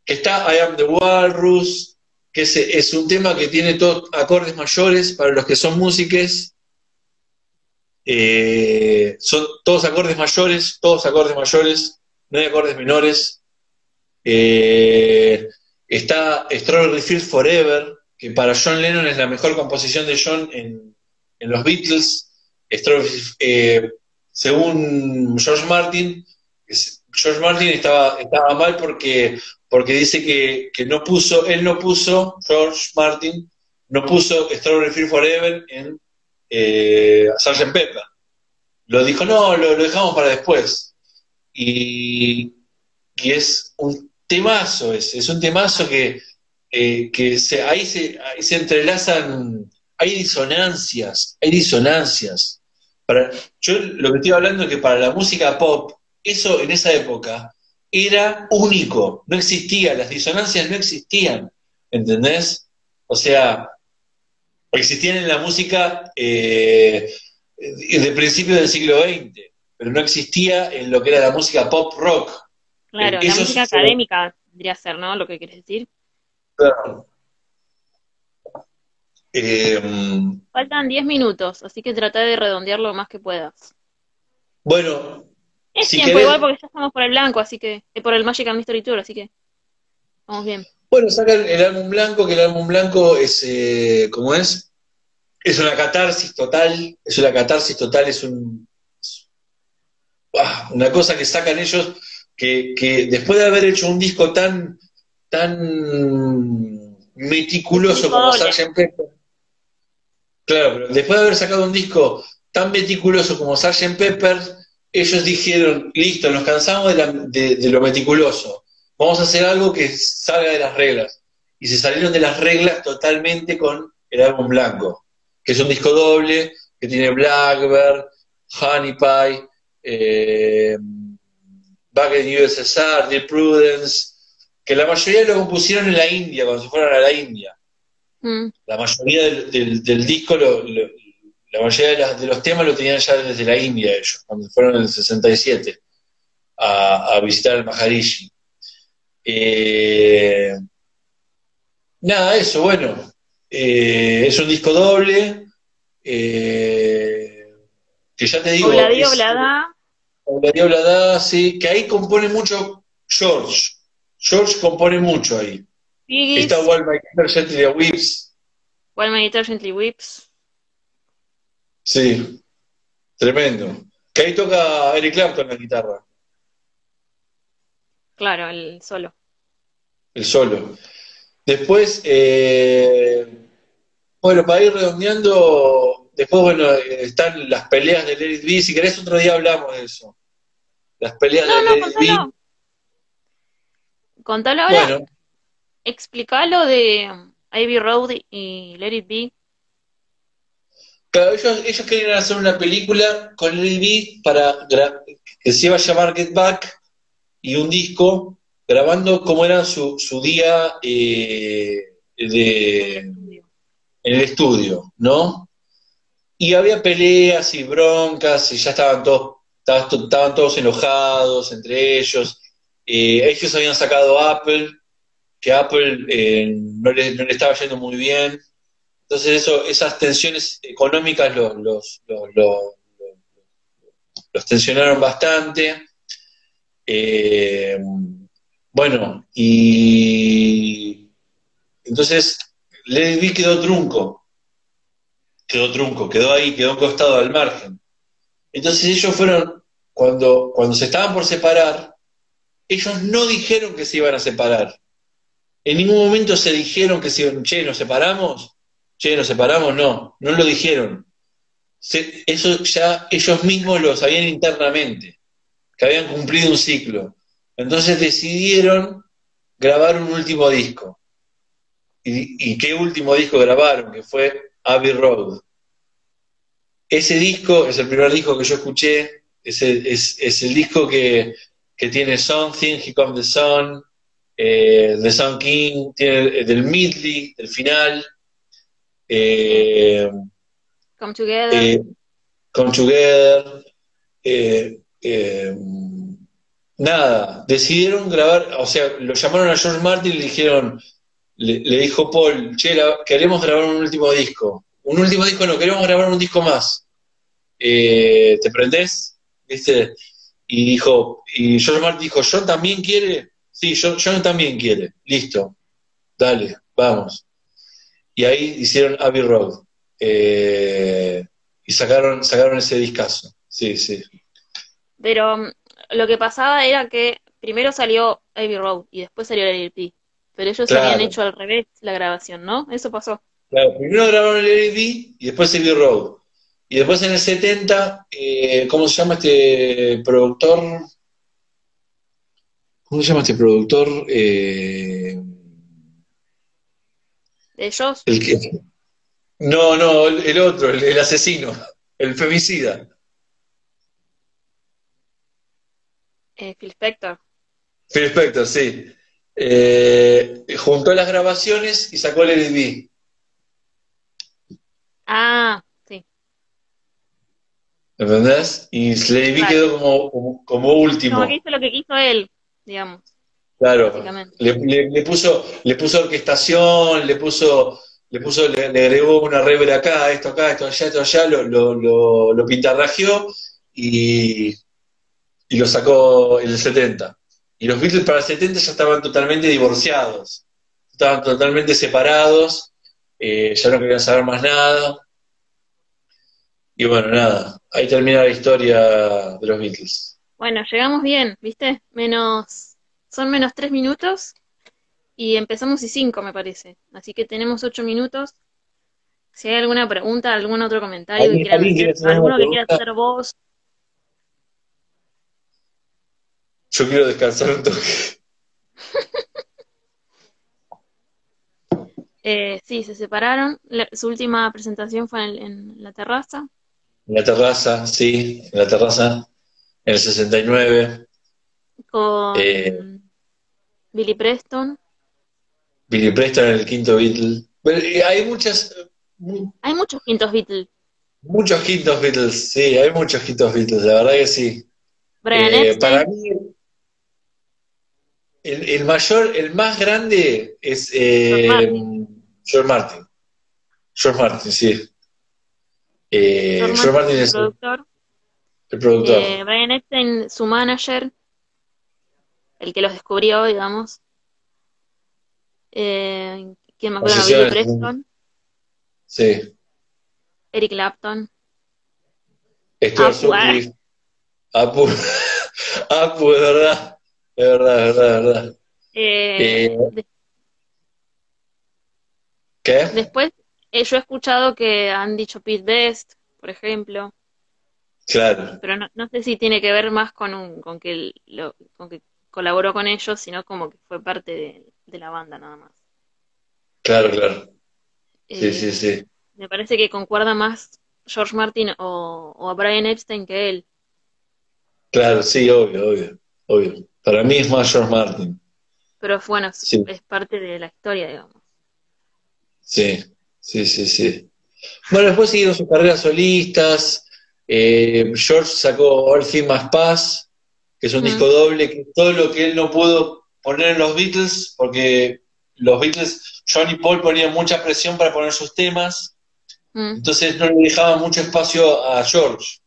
Que está I Am the Walrus, que es un tema que tiene todos acordes mayores para los que son músicos. Son todos acordes mayores, no hay acordes menores. Eh, Está Strawberry Fields Forever, que para John Lennon es la mejor composición de John en los Beatles. Según George Martin, George Martin estaba mal porque dice que él no puso, George Martin, no puso Strawberry Fields Forever en Sgt. Pepper. Lo dijo, no, lo dejamos para después. Y, y es un temazo es un temazo ahí se entrelazan, hay disonancias. Yo lo que estoy hablando es que para la música pop, eso en esa época era único, no existía, las disonancias no existían, ¿entendés? O sea, existían en la música de principios del siglo XX, pero no existía en lo que era la música pop rock. Claro, la música Esos académica tendría que ser, ¿no? Lo que quieres decir. eh, Faltan 10 minutos, así que trata de redondear lo más que puedas. bueno, Es si tiempo igual querés, porque ya estamos por el blanco, así que, por el Magical Mystery Tour, así que vamos bien. bueno, saca el álbum blanco, que el álbum blanco es, ¿cómo es? Es una catarsis total, una cosa que sacan ellos, que después de haber hecho un disco tan Es un meticuloso disco como doble. Sgt. Pepper, claro, pero después de haber sacado un disco tan meticuloso como Sgt. Pepper, ellos dijeron, listo, nos cansamos de lo meticuloso, vamos a hacer algo que salga de las reglas. Y se salieron de las reglas totalmente con el álbum blanco, que es un disco doble, que tiene Blackbird, Honey Pie, Back in USSR, Dear Prudence, que la mayoría lo compusieron en la India, cuando se fueron a la India. Mm, La mayoría del disco, la mayoría de los temas lo tenían ya desde la India ellos, cuando fueron en el 67 a visitar el Maharishi. Eh, Nada, eso, bueno. Es un disco doble, eh, que ya te digo, Obladí, es oblada. Oblada, sí, que ahí compone mucho George. George compone mucho ahí. Está Piggies. Walt My Gently Weeps, While My Guitar Gently Weeps. sí, tremendo. Que ahí toca Eric Clapton la guitarra, Claro, el solo. el solo. Después, bueno, para ir redondeando, después, bueno, están las peleas de Let It Be. Si querés, otro día hablamos de eso. Las peleas No, de no, Let It Be. contalo. Contalo ahora. Bueno, Explicalo de Abbey Road y Let It Be. claro, ellos querían hacer una película con Let It Be que se iba a llamar Get Back y un disco grabando cómo era su día En el en estudio. el estudio, ¿no? Y había peleas y broncas, y ya estaban todos enojados entre ellos. Ellos habían sacado a Apple, que Apple no le estaba yendo muy bien. Entonces esas tensiones económicas los tensionaron bastante. Eh, Bueno, y entonces Let quedó trunco, quedó ahí, quedó acostado al margen. Entonces ellos fueron, cuando se estaban por separar, ellos no dijeron que se iban a separar. En ningún momento se dijeron que se iban, che, ¿nos separamos? Che, ¿nos separamos? No, no lo dijeron. Eso ya ellos mismos lo sabían internamente, que habían cumplido un ciclo. Entonces decidieron grabar un último disco. ¿Y qué último disco grabaron? Que fue Abbey Road. Ese disco es el primer disco que yo escuché, es el disco que tiene Something, Here Comes the Sun, The Sun King, tiene del Medley, el final, eh, Come Together. eh, Come Together, eh, eh, nada, decidieron grabar, o sea, lo llamaron a George Martin y le dijeron, le dijo Paul, che, queremos grabar un último disco no, queremos grabar un disco más. ¿Te prendés? ¿Viste? Y George Martin dijo, ¿John también quiere? Sí, John también quiere. Listo, dale, vamos. Y ahí hicieron Abbey Road. Y sacaron ese discazo. Sí, sí. Pero lo que pasaba era que primero salió Abbey Road y después salió el LP. Pero ellos habían Claro, hecho al revés la grabación, ¿no? Eso pasó. claro. Primero grabaron el LED y después Abbey Road. Y después en el 70, ¿cómo se llama este productor? ¿Cómo se llama este productor? Ellos, El que, no, no, el otro, el asesino, el femicida. Phil Spector. Phil Spector, sí. Juntó las grabaciones y sacó el DVD. Ah, sí, ¿Entendés? Y el DVD claro. quedó como Como que último. hizo lo que quiso él, digamos, Claro. básicamente. Le puso orquestación, le agregó una reverb acá, esto allá, lo pintarrajeó y, y lo sacó en el 70. Y los Beatles para el 70 ya estaban totalmente divorciados, estaban totalmente separados, ya no querían saber más nada. Y bueno, nada, ahí termina la historia de los Beatles. Bueno, llegamos bien, ¿viste? Son menos 3 minutos y empezamos y 5, me parece. Así que tenemos 8 minutos. Si hay alguna pregunta, algún otro comentario que quieran ¿Alguien quiere hacer, hacer alguna alguno que quiera pregunta? hacer vos, Yo quiero descansar un toque. sí, se separaron. Su última presentación fue en la terraza En la terraza, sí, en la terraza, en el 69. Eh, con Billy Preston. Billy Preston en el quinto Beatle. Pero, hay Hay muchos quintos Beatles. muchos quintos Beatles, sí, hay muchos quintos Beatles, la verdad que sí. Brian Para Epstein, mí, el mayor, el más grande es George Martin. George Martin. George Martin, sí. George George Martin, Martin el es productor. el productor. Brian Epstein, su manager, el que los descubrió, digamos. ¿Quién más? Bueno, Billy Obsesiones, Preston, sí. Eric Clapton, Stuart Apu, Sutcliffe, Apu, Apu, es verdad, es verdad, es verdad, es verdad. Eh, eh, de- ¿Qué? después, yo he escuchado que han dicho Pete Best, por ejemplo, Claro, pero no sé si tiene que ver más con que colaboró con ellos, sino como que fue parte de la banda nada más. claro, claro. Sí, sí, Eh, sí. Me parece que concuerda más George Martin o a Brian Epstein que él, Claro, sí, obvio, obvio, obvio. Para mí es más George Martin. pero bueno, Sí, es parte de la historia, digamos. sí, sí, sí, sí. Bueno, después siguieron sus carreras solistas. George sacó All Things Must Pass, que es un Mm, disco doble, que es todo lo que él no pudo poner en los Beatles, porque los Beatles, John y Paul ponían mucha presión para poner sus temas, mm, entonces no le dejaban mucho espacio a George.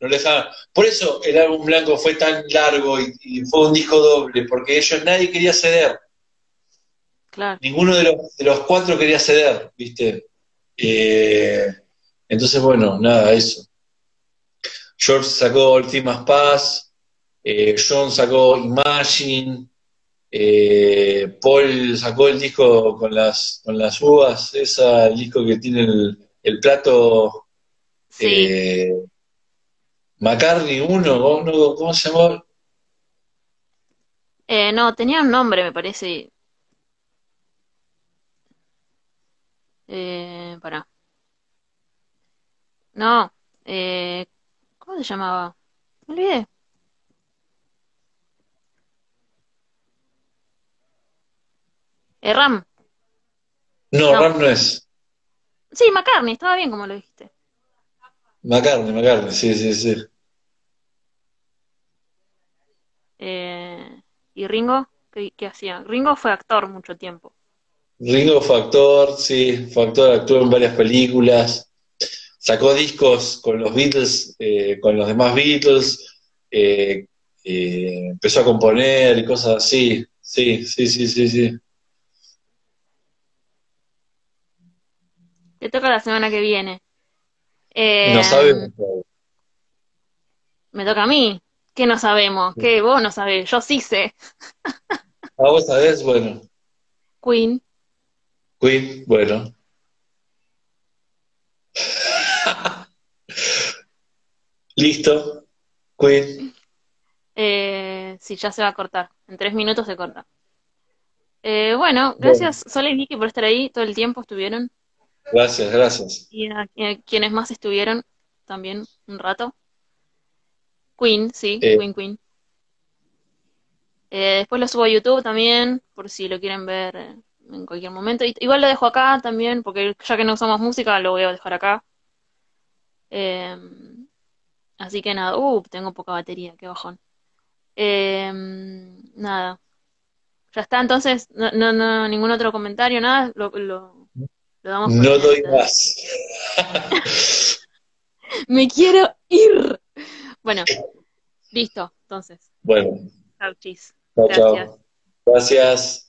no le dejaban. Por eso el álbum blanco fue tan largo y fue un disco doble, porque ellos nadie quería ceder. Claro. Ninguno de los cuatro quería ceder, ¿viste? Eh, entonces, bueno, nada, eso. George sacó Ultimas Pass, John sacó Imagine, Paul sacó el disco con las uvas, el disco que tiene el plato Sí. eh, McCartney uno, ¿cómo se llamaba? No, tenía un nombre, me parece. Pará. No. Eh, ¿Cómo se llamaba? Me olvidé. Ram. No, No. Ram no es. Sí, McCartney, estaba bien como lo dijiste. McCartney, sí, sí, sí. ¿Y Ringo? ¿Qué hacía? Ringo fue actor mucho tiempo. Ringo fue actor, sí, fue actor, actuó en varias películas, sacó discos con los Beatles, con los demás Beatles, eh, empezó a componer y cosas así, sí, sí, sí, sí, sí. Te toca la semana que viene. No Eh, sabemos. Me toca a mí. ¿Qué no sabemos? ¿Qué vos no sabés? Yo sí sé. ¿A vos sabés? Bueno, Queen. Queen, bueno. Listo, Queen. Sí, ya se va a cortar. En 3 minutos se corta. Bueno, Bueno, gracias Sole y Vicky por estar ahí. Todo el tiempo estuvieron. gracias, gracias. Y a quienes más estuvieron también un rato. Queen, sí, Eh, Queen, Queen. Después lo subo a YouTube también, por si lo quieren ver en cualquier momento. Igual lo dejo acá también, porque ya que no usamos música, lo voy a dejar acá. Eh, Así que nada, tengo poca batería, qué bajón. Nada, ya está, entonces, ningún otro comentario, nada, lo damos por no bien doy entonces. más. Me quiero ir. Bueno, listo, entonces. Bueno, Chau, chis. chao, Gracias. chao. Gracias.